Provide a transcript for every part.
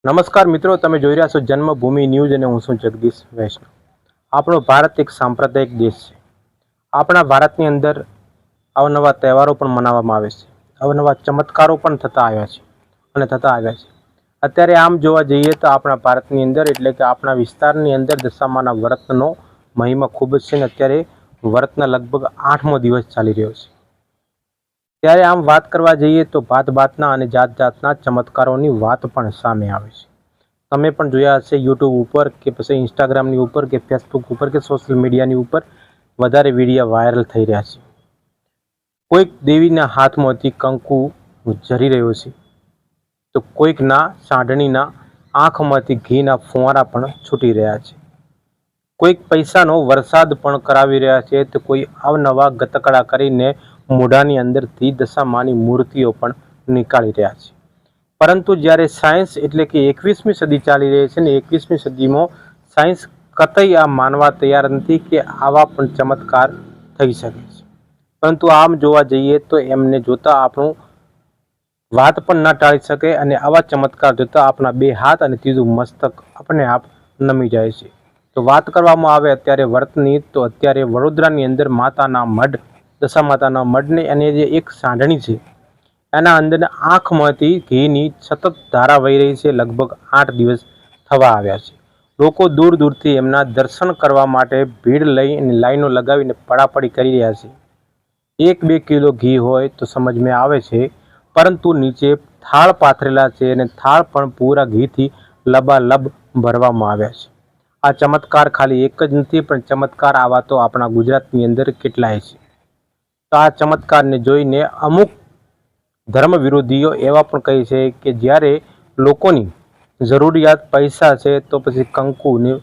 નમસ્કાર મિત્રો, તમે જોઈ રહ્યા છો જન્મભૂમિ ન્યૂઝ અને હું છું જગદીશ વૈષ્ણવ। આપણો ભારત એક સાંપ્રદાયિક દેશ છે। આપણા ભારતની અંદર અવનવા તહેવારો પણ મનાવવામાં આવે છે, અવનવા ચમત્કારો પણ થતા આવ્યા છે। અત્યારે આમ જોવા જઈએ તો આપણા ભારતની અંદર એટલે કે આપણા વિસ્તારની અંદર દશામાના વ્રતનો મહિમા ખૂબ જ છે ને અત્યારે વ્રતના લગભગ 8મો દિવસ ચાલી રહ્યો છે। ત્યારે આમ વાત કરવા જઈએ તો ભાતના અને જાતના ચમત્કારોની વાત પણ સામે આવે છે। તમે પણ જોયા હશે યુટ્યુબ ઉપર કે પછી ઇન્સ્ટાગ્રામની ઉપર કે ફેસબુક ઉપર કે સોશિયલ મીડિયાની ઉપર વધારે વિડીયો વાયરલ થઈ રહ્યા છે। કોઈક દેવીના હાથમાંથી કંકુ ઝરી રહ્યો છે, તો કોઈકના સાંઢણીના આંખમાંથી ઘીના ફુવારા પણ છૂટી રહ્યા છે। કોઈક પૈસાનો વરસાદ પણ કરાવી રહ્યા છે, તો કોઈ અવનવા ગતકડા કરીને મોઢાની અંદરથી દશામાની મૂર્તિઓ પણ નીકાળી રહ્યા છે। પરંતુ જ્યારે સાયન્સ એટલે કે 21મી સદી ચાલી રહી છે ને 21મી સદીમાં સાયન્સ કતઈ આ માનવા તૈયાર નથી કે આવા પણ ચમત્કાર થઈ શકે છે। પરંતુ આમ જોવા જઈએ તો એમને જોતા આપણું વાત પણ ના ટાળી શકે અને આવા ચમત્કાર જોતા આપણા બે હાથ અને ત્રીજું મસ્તક આપણે આપ નમી જાય છે। તો વાત કરવામાં આવે અત્યારે વ્રતની, તો અત્યારે વડોદરાની અંદર માતાના મઢ, દશા માતાના મઢને અને જે એક સાંઢણી છે એના અંદર આંખમાંથી ઘીની સતત ધારા વહી રહી છે। લગભગ 8 દિવસ થવા આવ્યા છે। લોકો દૂર દૂરથી એમના દર્શન કરવા માટે ભીડ લઈ અને લાઈનો લગાવીને પડાપડી કરી રહ્યા છે। 1-2 કિલો ઘી હોય તો સમજમાં આવે છે, પરંતુ નીચે થાળ પાથરેલા છે અને થાળ પણ પૂરા ઘીથી લબાલબ ભરવામાં આવ્યા છે। આ ચમત્કાર ખાલી એક જ નથી, પણ ચમત્કાર આવા તો આપણા ગુજરાતની અંદર કેટલાય છે। તો આ ચમત્કારને જોઈને અમુક ધર્મ વિરોધીઓ એવા પણ કહે છે કે જ્યારે લોકોની જરૂરિયાત પૈસા છે તો પછી કંકુને,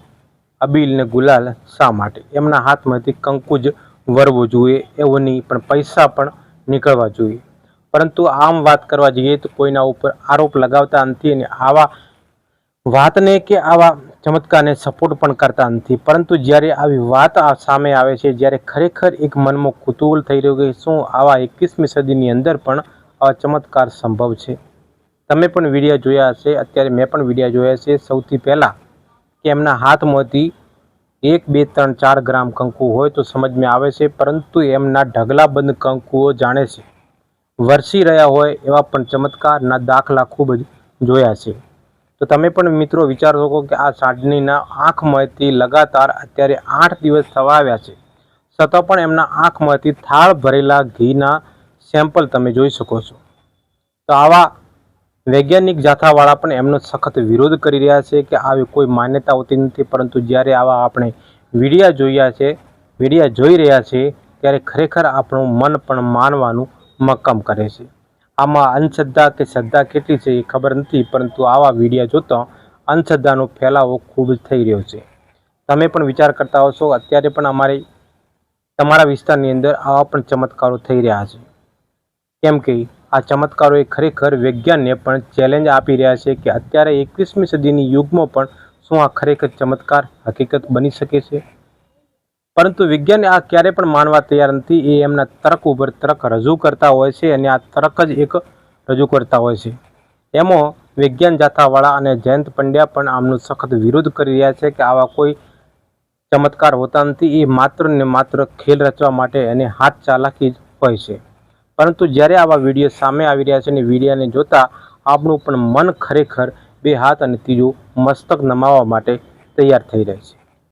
અબીલ ને ગુલાલ શા માટે? એમના હાથમાંથી કંકુ જ વરવું જોઈએ એવું નહીં, પણ પૈસા પણ નીકળવા જોઈએ। પરંતુ આમ વાત કરવા જઈએ તો કોઈના ઉપર આરોપ લગાવતા નથી અને આવા વાતને કે આવા ચમત્કારને સપોર્ટ પણ કરતા નથી। પરંતુ જ્યારે આવી વાત સામે આવે છે, જ્યારે ખરેખર એક મનમાં કુતૂહલ થઈ રહ્યું કે શું આવા 21મી સદીની અંદર પણ આવા ચમત્કાર સંભવ છે? તમે પણ વિડીયો જોયા હશે, અત્યારે મેં પણ વિડીયો જોયા છે। સૌથી પહેલાં કે એમના હાથમાંથી 1, 2, 3, 4 ગ્રામ કંકુ હોય તો સમજમાં આવે છે, પરંતુ એમના ઢગલાબંધ કંકુઓ જાણે છે વરસી રહ્યા હોય એવા પણ ચમત્કારના દાખલા ખૂબ જ જોયા છે। તો તમે પણ મિત્રો વિચારો શકો કે આ સાંઢણીના આંખમાંથી લગાતાર અત્યારે 8 દિવસ થવા આવ્યા છે, છતાં પણ એમના આંખમાંથી થાળ ભરેલા ઘીના સેમ્પલ તમે જોઈ શકો છો। તો આવા વૈજ્ઞાનિક જાથાવાળા પણ એમનો સખત વિરોધ કરી રહ્યા છે કે આવી કોઈ માન્યતા હોતી નથી। પરંતુ જ્યારે આવા આપણે વિડીયા જોઈ રહ્યા છે ત્યારે ખરેખર આપણું મન પણ માનવાનું મક્કમ કરે છે। આમાં અંધશ્રદ્ધા કે શ્રદ્ધા કેટલી છે એ ખબર નથી, પરંતુ આવા વિડીયા જોતા અંધશ્રદ્ધાનો ફેલાવો ખૂબ જ થઈ રહ્યો છે। તમે પણ વિચાર કરતા હશો, અત્યારે પણ તમારા વિસ્તારની અંદર આવા પણ ચમત્કારો થઈ રહ્યા છે, કેમ કે આ ચમત્કારો એ ખરેખર વિજ્ઞાનને પણ ચેલેન્જ આપી રહ્યા છે કે અત્યારે 21મી સદીની યુગમાં પણ શું આ ખરેખર ચમત્કાર હકીકત બની શકે છે? પરંતુ વિજ્ઞાન આ ક્યારે પણ માનવા તૈયાર નથી। એ એમના તર્ક ઉપર તર્ક રજૂ કરતા હોય છે અને આ તર્ક જ એક રજૂ કરતા હોય છે। એમાં વિજ્ઞાન જાથાવાળા અને જયંત પંડ્યા પણ આમનો સખત વિરોધ કરી રહ્યા છે કે આવા કોઈ ચમત્કાર હોતા નથી, એ માત્ર ને માત્ર ખેલ રચવા માટે અને હાથ ચાલાકી જ હોય છે। પરંતુ જ્યારે આવા વિડીયો સામે આવી રહ્યા છે અને વિડીયાને જોતા આપણું પણ મન ખરેખર બે હાથ અને ત્રીજું મસ્તક નમાવવા માટે તૈયાર થઈ રહે છે।